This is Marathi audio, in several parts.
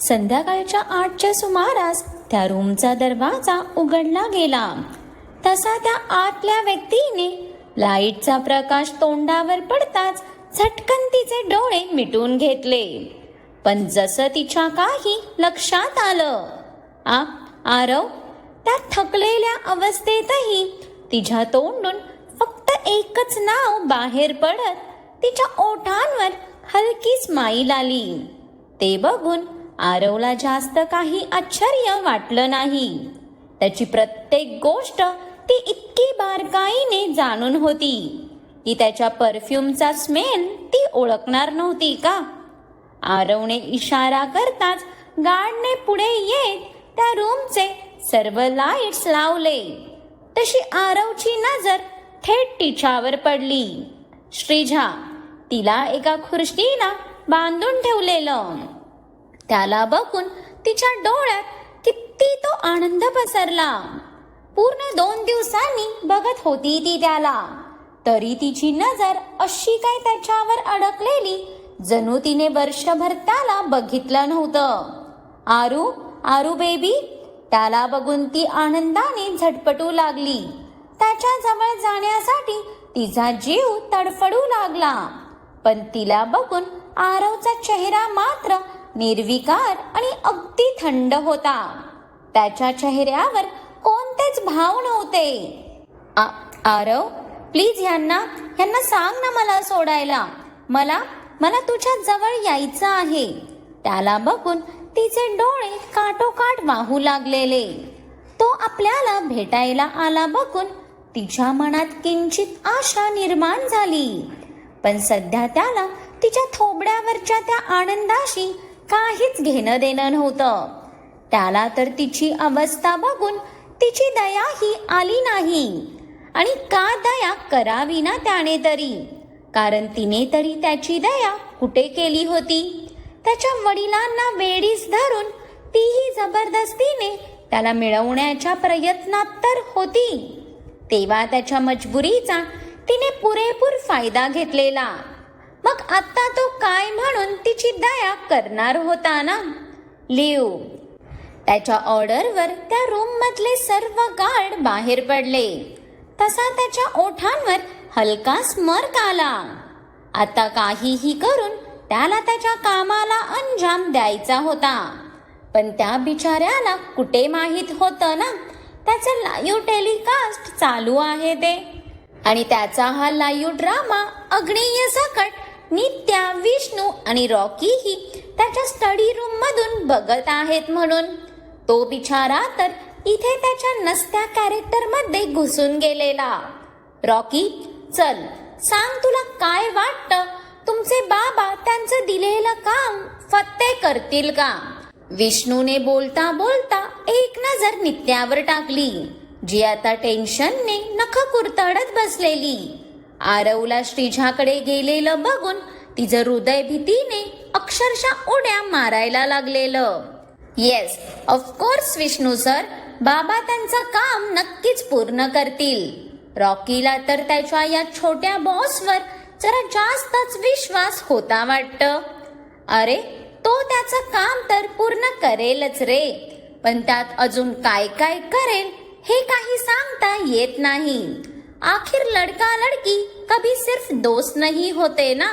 संध्याकाळच्या 8च्या सुमारास त्या रूमचा दरवाजा उघडला गेला. तसा त्या आतल्या व्यक्तीने लाईटचा प्रकाश तोंडावर पडताच झटकन तिचे डोळे मिटून घेतले. पण जसं तिच्या काही लक्षात आलं, आरव, त्या थकलेल्या अवस्थेतही तिच्या तोंडून फक्त एकच नाव बाहेर पडत तिच्या ओठांवर हलकी स्माईल आली. ते बघून आरवला जास्त काही आश्चर्य वाटलं नाही. त्याची प्रत्येक गोष्ट ती इतकी बारकाईने जाणून होती की त्याच्या परफ्यूमचा स्मेल ती ओळखणार नव्हती का? आरवने इशारा करताच गार्डने पुढे येत त्या रूमचे सर्व लाईट्स लावले. तशी आरवची नजर थेट तिच्यावर पडली. श्रीजा, तिला एका खुर्चीला बांधून ठेवलेलं. त्याला बघून तिच्या डोळ्यात किती तो आनंद पसरला. पूर्ण 2 दिवसांनी बघत होती ती त्याला, तरी तिची नजर अशी काय त्याच्यावर अडकलेली जणू तिने वर्षभर त्याला बघितलं नव्हतं. आरू, आरू बेबी, त्याला बघून ती आनंदाने झटपटू लागली. त्याच्या जवळ जाण्यासाठी तिचा जीव तडफडू लागला. पण तिला बघून आरवचा चेहरा मात्र निर्विकार आणि अगदी थंड होता. त्याच्या चेहऱ्यावर कोणतेच भाव नव्हते. आरव, प्लीज ह्यांना सांग ना मला सोडायला. मला तुझ्या जवळ यायचं आहे. त्याला बघून तिचे डोळे काठोकाठ वाहू लागलेले. तो आपल्याला भेटायला आला बघून तिच्या मनात किंचित आशा निर्माण झाली. पण सध्या त्याला तिच्या थोबड्यावरच्या त्या आनंदाशी काहीच घेणं देणं नव्हतं. त्याला तर तिची अवस्था बघून तिची दयाही आली नाही. आणि का दया करावी ना त्याने तरी, कारण तिने तरी त्याची दया कुठे केली होती. त्याच्या वडिलांना वेडीस धरून तीही जबरदस्तीने त्याला मिळवण्याच्या प्रयत्नात तर होती. तेव्हा त्याच्या मजबुरीचा तिने पुरेपूर फायदा घेतलेला. मग आता तो काय म्हणून तिची दया करणार होता ना. लिव, त्याच्या ऑर्डरवर त्या रूम मधले सर्व गार्ड बाहेर पडले. तसा त्याच्या ओठांवर हलका स्मर्क आला. आता काहीही करून त्याला त्याच्या कामाला अंजाम द्यायचा होता. पण त्या बिचाऱ्याला कुठे माहीत होतं ना त्याचं लाईव्ह टेलिकास्ट चालू आहे ते. आणि त्याचा हा लाईव्ह ड्रामा अग्नेय सकट नित्या, विष्णू आणि रॉकीही त्याच्या स्टडी रूम मधून बघत आहेत म्हणून तो बिचारा तर इथे त्याच्या नसत्या कॅरेक्टर मध्ये घुसून गेलेला. रॉकी, चल सांग, तुला काय वाटतं, तुमचे बाबा त्यांचं दिलेलं काम फत्ते करतील का? विष्णूने बोलता बोलता एक नजर नित्यावर टाकली, जी आता टेन्शनने नख कुरतडत बसलेली. आरवला श्रीजाकडे गेलेलं बघून तिचं हृदय भीतीने अक्षरशः उड्या मारायला लागलेलं. येस, ऑफकोर्स विष्णू सर, बाबा त्यांचं काम नक्कीच पूर्ण करतील. रॉकीला तर त्याच्या या छोट्या बॉसवर जरा जास्तच विश्वास होता वाटतं. अरे, तो त्याचं काम तर पूर्ण करेलच रे, पण त्यात अजून काय काय करेल हे काही सांगता येत नाही. आखिर लडका लडकी कभी सिर्फ दोस्त नहीं होते ना.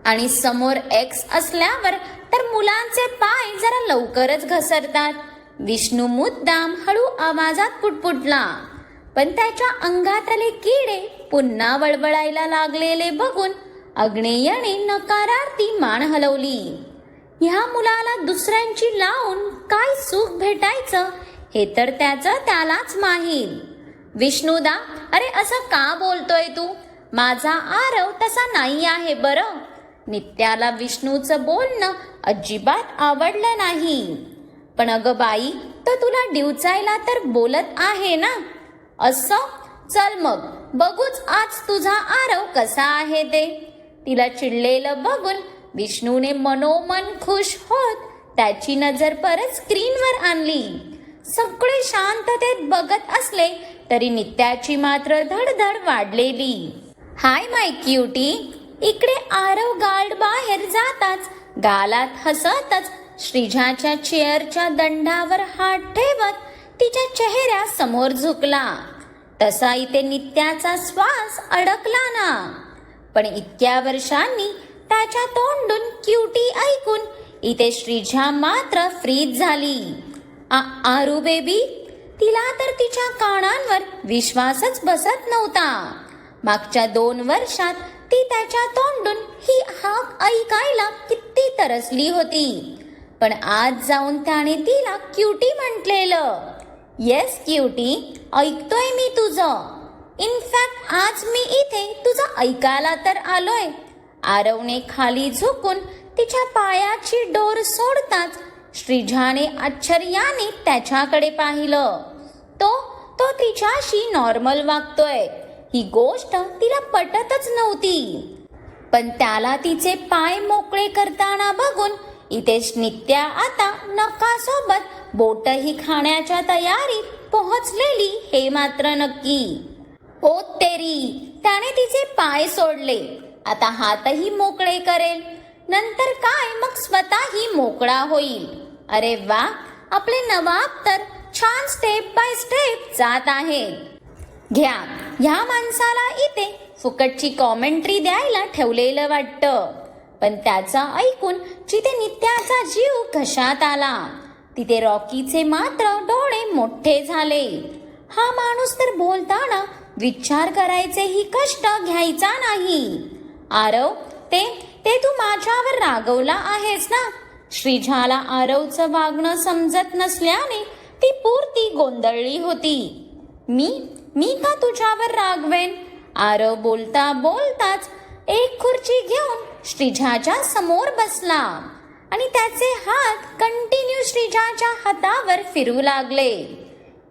आणि समोर एक्स असल्यावर तर मुलांचे पाय जरा लवकरच घसरतात. विष्णू मुद्दाम हळू आवाजात पुटपुटला, पण त्याच्या अंगातले किडे पुन्हा वळवळायला लागलेले बघून अग्नेयने नकारार्थी मान हलवली. ह्या मुलाला दुसऱ्यांची लावून काय सुख भेटायचं हे तर त्यालाच माहीत. विष्णुदा, अरे असं का बोलतोय तू? माझा आरव तसा नाही आहे बरं. नित्याला विष्णूचं बोलणं अजिबात आवडलं नाही. पण अगं बाई, तो तुला डिवचायला तर बोलत आहे ना. असं, चल मग बघूच आज तुझा आरव कसा आहे ते. तिला चिडलेलं बघून विष्णूने मनोमन खुश होत त्याची नजर परत स्क्रीनवर आणली. सगळे शांततेत बघत असले तरी नित्याची मात्र धडधड वाढलेली. Hi my cutie. इकडे आरव गार्ड बाहेर जाताच गालात हसतच श्रीजाच्या चेअरच्या दंडावर हात ठेवत तिच्या चेहऱ्यासमोर झुकला. तसा इथे नित्याचा श्वास अडकला ना. पण इतक्या वर्षांनी त्याच्या तोंडून क्युटी ऐकून इथे श्रीजा मात्र फ्रीज झाली. आरू बेबी, तिला तर तिच्या कानांवर विश्वासच बसत नव्हता. मागच्या 2 वर्षात ती त्याच्या तोंडून ही हाक ऐकायला किती तरसली होती. पण आज जाऊन त्याने तिला क्युटी म्हटलेलं. येस क्युटी, ऐकतोय मी तुझं. इनफॅक्ट आज मी इथे तुझं ऐकायला तर आलोय. आरवने खाली झुकून तिच्या पायाची डोर सोडताच श्रीजाने आश्चर्याने त्याच्याकडे पाहिलं. तो तिच्याशी नॉर्मल वागतोय ही गोष्ट तिला पटतच नव्हती. पण त्याला तिचे पाय मोकळे करताना बघून इथे नित्या आता नखासोबत बोटही खाण्याच्या तयारीत पोहोचलेली हे मात्र नक्की. ओ तेरी, त्याने तिचे पाय सोडले. आता हातही मोकळे करेल. नंतर काय मग स्वतःही मोकळा होईल. अरे वा, आपले नवाब तर छान स्टेप बाय स्टेप जात आहेत. घ्या, ह्या माणसाला इथे फुकटची कॉमेंट्री द्यायला ठेवलेलं वाटतं. पण त्याचं ऐकून जिथे नित्याचा जीव घशात आला तिथे रॉकीचे मात्र डोळे मोठे झाले. हा माणूस तर बोलताना विचार करायचेही कष्ट घ्यायचा नाही. आरव, ते तू माझ्यावर रागवला आहेस ना. श्रीजाला आरवचं वागणं समजत नसल्याने ती पुरती गोंधळली होती. मी का तुझ्यावर रागवेन? आरव बोलता बोलताच एक खुर्ची घेऊन श्रीजाच्या समोर बसला आणि त्याचे हात कंटिन्यू श्रीजाच्या हातावर फिरू लागले.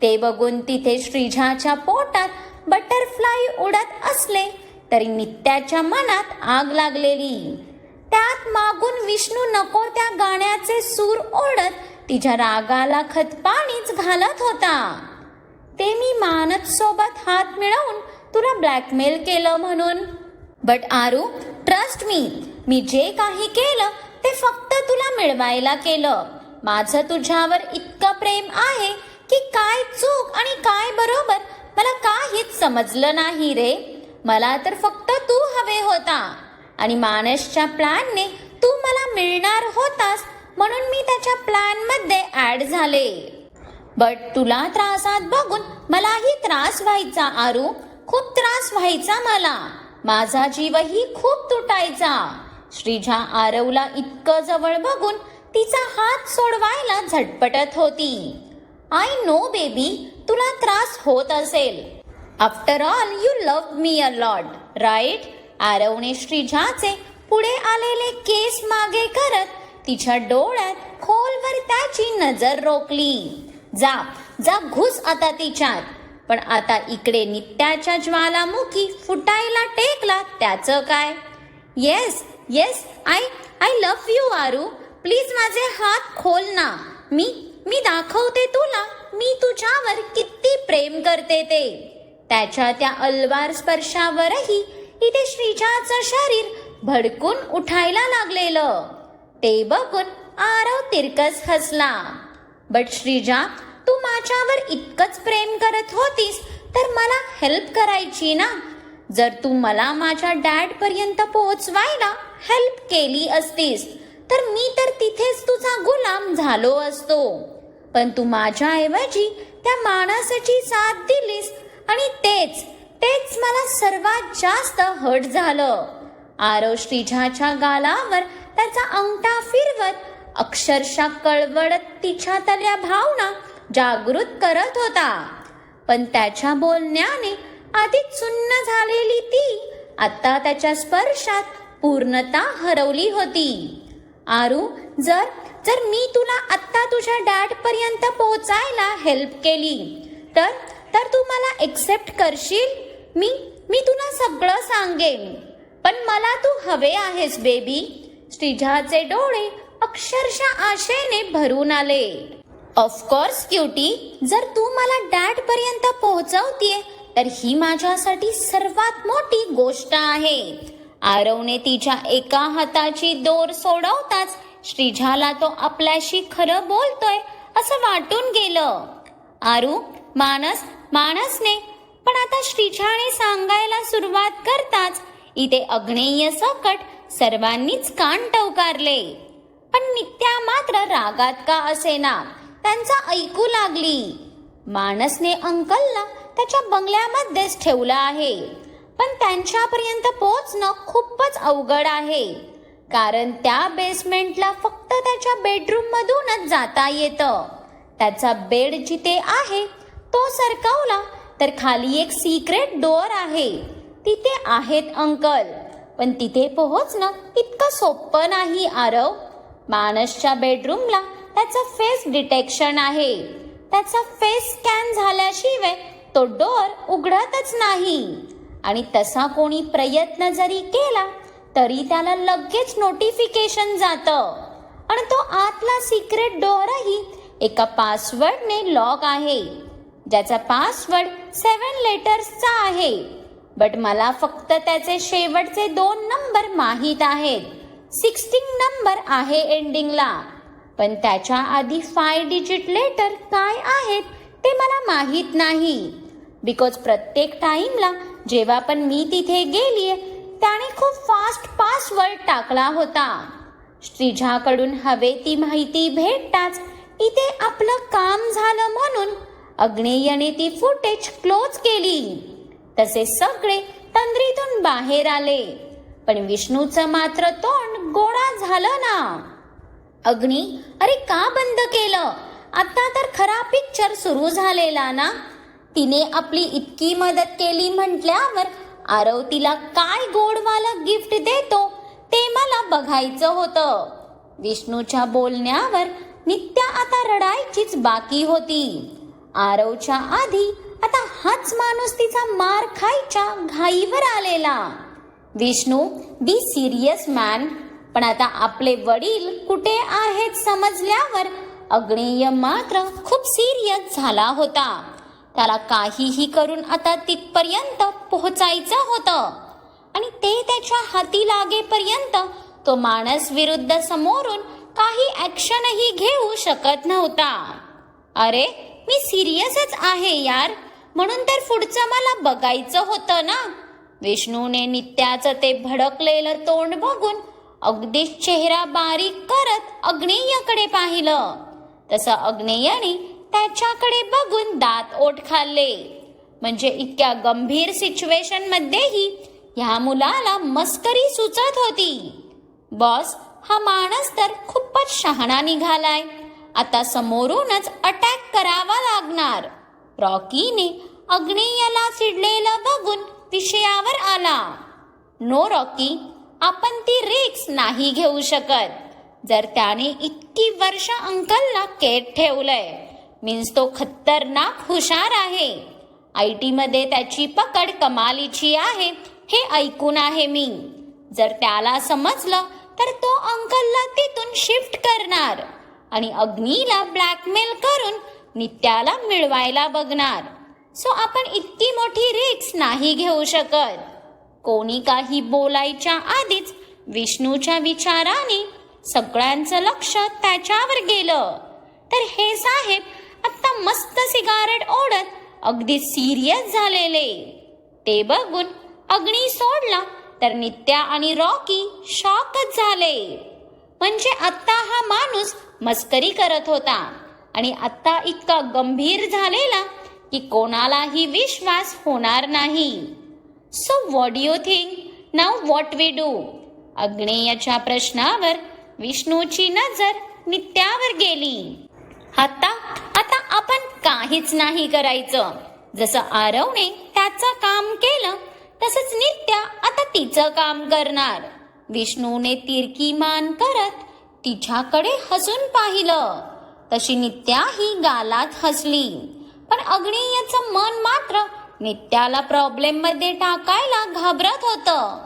ते बघून तिथे श्रीजाच्या पोटात बटरफ्लाय उडत असले तरी नित्याच्या मनात आग लागलेली. त्यात मागून विष्णू नको त्या गाण्याचे सूर ओढत तिच्या रागाला खतपाणीच घालत होता. ते मी मानत सोबत हात मिळवून तुला ब्लॅकमेल केलं म्हणून. बट आरू, ट्रस्ट मी जे काही केलं ते फक्त तुला मिळवायला केलं. माझं तुझ्यावर इतकं प्रेम आहे की काय चूक आणि काय बरोबर मला काहीच समजलं नाही रे. मला तर फक्त तू हवे होता आणि मानसच्या प्लॅनने तू मला मिळणार होतास म्हणून मी त्याच्या प्लॅन मध्ये ऍड झाले. बट तुला त्रासात बघून मलाही त्रास व्हायचा आरू, खूप त्रास व्हायचा मला. माझा जीवही खूप तुटायचा. श्रीजा आरवला इतकं जवळ बघून तिचा हात सोडवायला झटपटत होती. आय नो बेबी, तुला त्रास होत असेल. After all you love me a lot, right? आरवने श्रीजाचे पुढे आलेले केस मागे करत तिच्या डोळ्यात खोलवर त्याची नजर रोखली. जा घुस आता तिच्यात. पण आता इकडे नित्याच्या ज्वालामुखी फुटायला टेकला त्याचं काय? Yes I love you Aaru, please माझे हात खोल ना. मी दाखवते तुला मी तुझ्यावर किती प्रेम करते ते. त्याच्या त्या अलवार स्पर्शावरही इथे श्रीजाचं शरीर भडकून उठायला लागलेलं. ते बघून आरव तिरकस हसला. बट श्रीजा, तू माझ्यावर इतकंच प्रेम करत होतीस तर मला हेल्प करायची ना. जर तू मला माझ्या डॅड पर्यंत पोहोचवायला हेल्प केली असतीस तर मी तर तिथेच तुझा गुलाम झालो असतो. पण तू माझ्याऐवजी त्या माणसाची साथ दिलीस आणि तेच मला सर्वात जास्त हर्ट झालं. आरव श्रीजाच्या गालावर त्याचा अंगठा फिरवत अक्षरशः कळवळत तिच्यातल्या भावना जागृत करत होता. पण त्याच्या बोलण्याने आधीच सुन्न झालेली ती आता त्याच्या स्पर्शात पूर्णतः हरवली होती. आरू, जर मी तुला आत्ता तुझ्या डॅड पर्यंत पोहोचायला हेल्प केली तर तू मला एक्सेप्ट करशील? मी तुला सगळं सांगेन. पण मला तू हवे आहेस बेबी. श्रीजाचे डोळे अक्षरशः आशेने भरून आले. ऑफकोर्स क्युटी, जर तू मला डॅड पर्यंत पोहोचवतीये तर ही माझ्यासाठी सर्वात मोठी गोष्ट आहे. आरवने तिच्या एका हाताची दोर सोडवताच श्रीजाला तो आपल्याशी खरं बोलतोय असं वाटून गेलं. आरू, मानसने पण आता श्रीजाने सांगायला सुरुवात करताच इथे अग्नेय सकट सर्वांनीच कान टवकारले. पण नित्या मात्र रागात का असेना त्यांचा ऐकू लागली. मानसने अंकलला त्याच्या बंगल्यामध्येच ठेवलं आहे, पण त्यांच्यापर्यंत पोहोचणं खूपच अवघड आहे, कारण त्या बेसमेंटला फक्त त्याच्या बेडरूम मधूनच जाता येतं. त्याचा बेड जिथे आहे तो सरकवला तर खाली एक सिक्रेट डोअर आहे. तिथे आहेत अंकल, पण तिथे पोहोचणं इतकं सोपं नाही आरव. मानसच्या बेडरूमला त्याचं फेस डिटेक्शन आहे. त्याचा फेस स्कॅन झाल्याशिवाय तो डोअर उघडतच नाही, आणि तसा कोणी प्रयत्न जरी केला तरी त्याला लगेच नोटिफिकेशन जातं. आणि तो आतला सिक्रेट डोअरही एका पासवर्डने लॉक आहे, ज्याचा पासवर्ड 7 लेटर्सचा आहे. बट मला फक्त त्याचे शेवटचे 2 नंबर माहीत आहेत. 16 नंबर आहे एंडिंगला, पण त्याच्या आधी 5 डिजिट लेटर काय आहेत ते मला माहीत नाही. बिकॉज प्रत्येक टाइमला जेव्हा पण मी तिथे गेलीये त्याने खूप फास्ट पासवर्ड टाकला होता. श्रीजाकडून हवे ती माहिती भेटताच इथे आपलं काम झालं म्हणून अग्नेयने ती फुटेज क्लोज केली. तसे सगळे तंद्रीतून बाहेर आले, पण विष्णूचं मात्र तोंड गोळा झालं ना. अग्नी, अरे का बंद केलं? आता तर खरा पिक्चर सुरू झालेला ना. तिने आपली इतकी मदत केली म्हटल्यावर आरव तिला काय गोडवालं गिफ्ट देतो ते मला बघायचं होतं. विष्णूच्या बोलण्यावर नित्या आता रडायचीच बाकी होती. आरवच्या आधी आता हाच माणूस तिचा मार खायच्या घाईवर आलेला. Vishnu, be serious man. पण आता आपले वडील कुठे आहेत समजल्यावर अग्नेय मात्र खूप सिरियस झाला होता. त्याला काहीही करून आता तिथपर्यंत पोहोचायचं होतं, आणि ते त्याच्या हाती लागेपर्यंत तो मानस विरुद्ध समोरून काही ऍक्शनही घेऊ शकत नव्हता. अरे, मी सिरियसच आहे यार, म्हणून तर पुढचं मला बघायचं होतं ना. विष्णूने नित्याचं ते भडकलेलं तोंड बघून अगदीच चेहरा बारीक करत अग्नेयकडे पाहिलं. तसं अग्नेयने त्याच्याकडे बघून दात ओठ खाल्ले. म्हणजे इतक्या गंभीर सिच्युएशन मध्येही ह्या मुलाला मस्करी सुचत होती. बॉस, हा माणूस तर खूपच शहाणा निघालाय. आता समोरूनच अटॅक करावा लागणार. रॉकीने अग्नेयला चिडलेलं बघून विषयावर आला. नो रॉकी, आपण ती रिस्क नाही घेऊ शकत. जर त्याने इतकी वर्ष अंकलला केट ठेवलंय मीन्स तो खतरनाक हुशार आहे. IT मध्ये त्याची पकड कमालीची आहे हे ऐकून आहे मी. जर त्याला समजलं तर तो अंकलला तिथून शिफ्ट करणार आणि अग्नीला ब्लॅकमेल करून नित्याला मिळवायला बघणार. सो आपण इतकी मोठी रिस्क नाही घेऊ शकत. कोणी काही बोलायच्या आधीच विष्णूच्या विचाराने सगळ्यांचं लक्ष त्याच्यावर गेलं. तर हे साहेब आता मस्त सिगारेट ओढत अगदी सिरियस झालेले. ते बघून अग्नी सोडला तर नित्या आणि रॉकी शॉकच झाले. म्हणजे आता हा माणूस मस्करी करत होता आणि आता इतका गंभीर झालेला की कोणालाही विश्वास होणार नाही. So what do you think now what we do? अग्नेयच्या प्रश्नावर विष्णूची नजर नित्यावर गेली. आता आपण काहीच नाही करायचं. जसं आरवने त्याचं काम केलं तसंच नित्या आता तिचं काम करणार. विष्णूने तिरकी मान करत तिच्याकडे हसून पाहिलं. तशी नित्याही गालात हसली. पण अग्नेयचं मन मात्र नित्याला प्रॉब्लेम मध्ये टाकायला घाबरत होतं.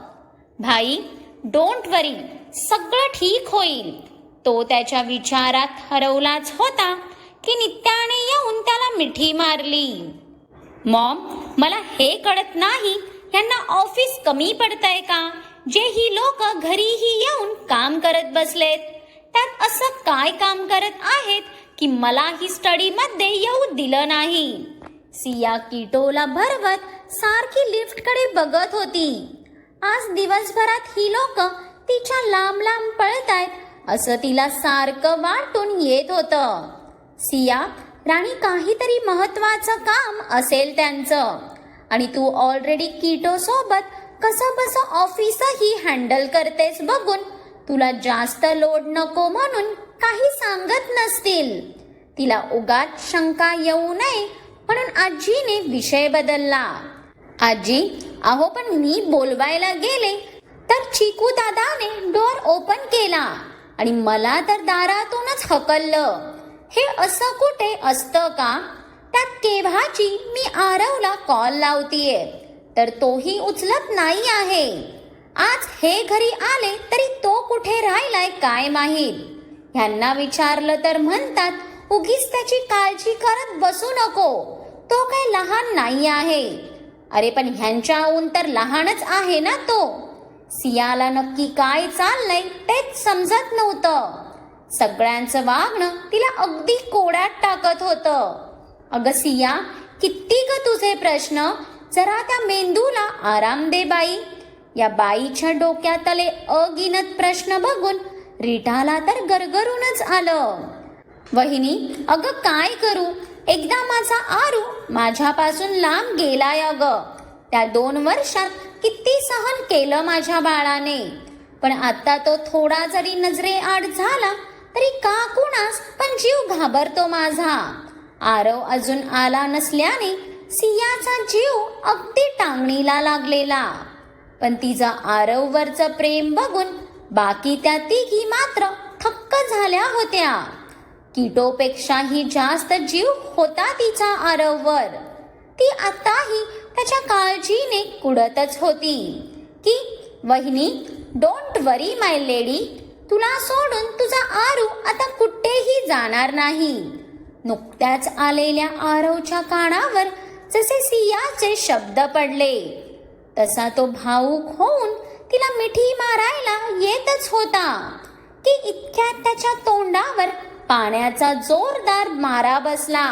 भाई, डोंट वरी, सगळं ठीक होईल. तो त्याच्या विचारात हरवलाच होता की नित्याने येऊन त्याला मिठी मारली. मॉम, मला हे कळत नाही यांना ऑफिस कमी पडतंय का, जे ही लोक घरीही येऊन काम करत बसलेत. त्यात असं काय काम करत आहेत की मला ही स्टडीमध्ये येऊ दिलं नाही. सिया किटोला भरवत सारखी लिफ्टकडे बघत होती. आज दिवसभरात ही लोक तिच्या लांब लांब पळतायत असं तिला सारखं वाटून येत होतं. सिया, राणी काहीतरी महत्वाचं काम असेल त्यांचं, आणि तू ऑलरेडी किटो सोबत कसं बसं ऑफिसही हँडल करतेस बघून तुला जास्त लोड नको म्हणून काही सांगत नसतील. तिला उगाच शंका येऊ नये म्हणून आजीने विषय बदलला. आजी, अहो पण मी बोलवायला गेले तर चिकू दादाने डोअर ओपन केला आणि मला तर दारातूनच हकललं. हे असं कुठे असतं का? त्यात केव्हाची मी आरवला कॉल लावतीये तर तोही उचलत नाही आहे. आज हे घरी आले तरी तो कुठे राहिलाय काय माहीत. ह्यांना विचारलं तर म्हणतात उगीच त्याची काळजी करत बसू नको, तो काही लहान नाही आहे. अरे पण ह्यांच्याहून तर लहानच आहे ना तो. सियाला नक्की काय चाललंय तेच समजत नव्हतं. सगळ्यांचं वागणं तिला अगदी कोड्यात टाकत होतं. अगं सिया, किती ग तुझे प्रश्न, जरा त्या मेंदूला आराम दे बाई. या बाईच्या डोक्यातले अगिनत प्रश्न बघून रीटाला तर गरगरूनच आलं. वहिनी, अगं काय करू, एकदा माझा आरू माझ्यापासून लांब गेलाय. अगं त्या 2 वर्षात किती सहन केलं माझ्या बाळाने, पण आता तो थोडा जरी नजरेआड झाला तरी का कुणास पण जीव घाबरतो माझा. आरव अजून आला नसल्याने सियाचा जीव अगदी टांगणीला लागलेला, पण तिचा आरववरचं प्रेम बघून बाकी त्या तिघी मात्र थक्क झाल्या होत्या. किटोपेक्षाही जास्त जीव होता तिचा आरववर. ती आताही त्याच्या काळजीने कुडतच होती की वहिनी, डोंट वरी माय लेडी, तुला सोडून तुझा आरू आता कुठेही जाणार नाही. नुकत्याच आलेल्या आरवच्या कानावर जसे सियाचे शब्द पडले तसा तो भावूक होऊन तिला मिठी मारायला येतच होता की इतक्यात त्याच्या तोंडावर पाण्याचा जोरदार मारा बसला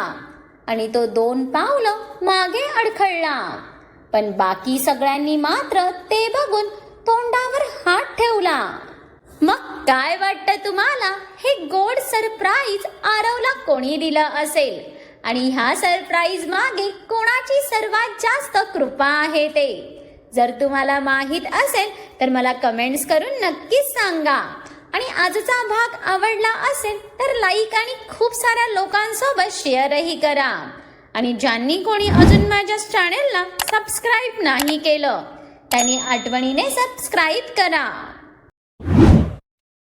आणि तो 2 पावलं मागे अडखळला. पण बाकी सगळ्यांनी मात्र ते बघून तोंडावर हात ठेवला. मग काय वाटतं तुम्हाला, हे गोड सरप्राईज आरवला कोणी दिलं असेल आणि ह्या सरप्राईज मागे कोणाची सर्वात जास्त कृपा आहे ते? जर तुम्हाला माहीत असेल तर मला कमेंट्स करून नक्कीच सांगा. आणि आजचा भाग आवडला असेल तर लाईक आणि खूप साऱ्या लोकांसोबत शेअरही करा. आणि ज्यांनी कोणी अजून माझ्या चॅनेलला सबस्क्राईब नाही केलं त्यांनी आठवणीने सबस्क्राईब करा.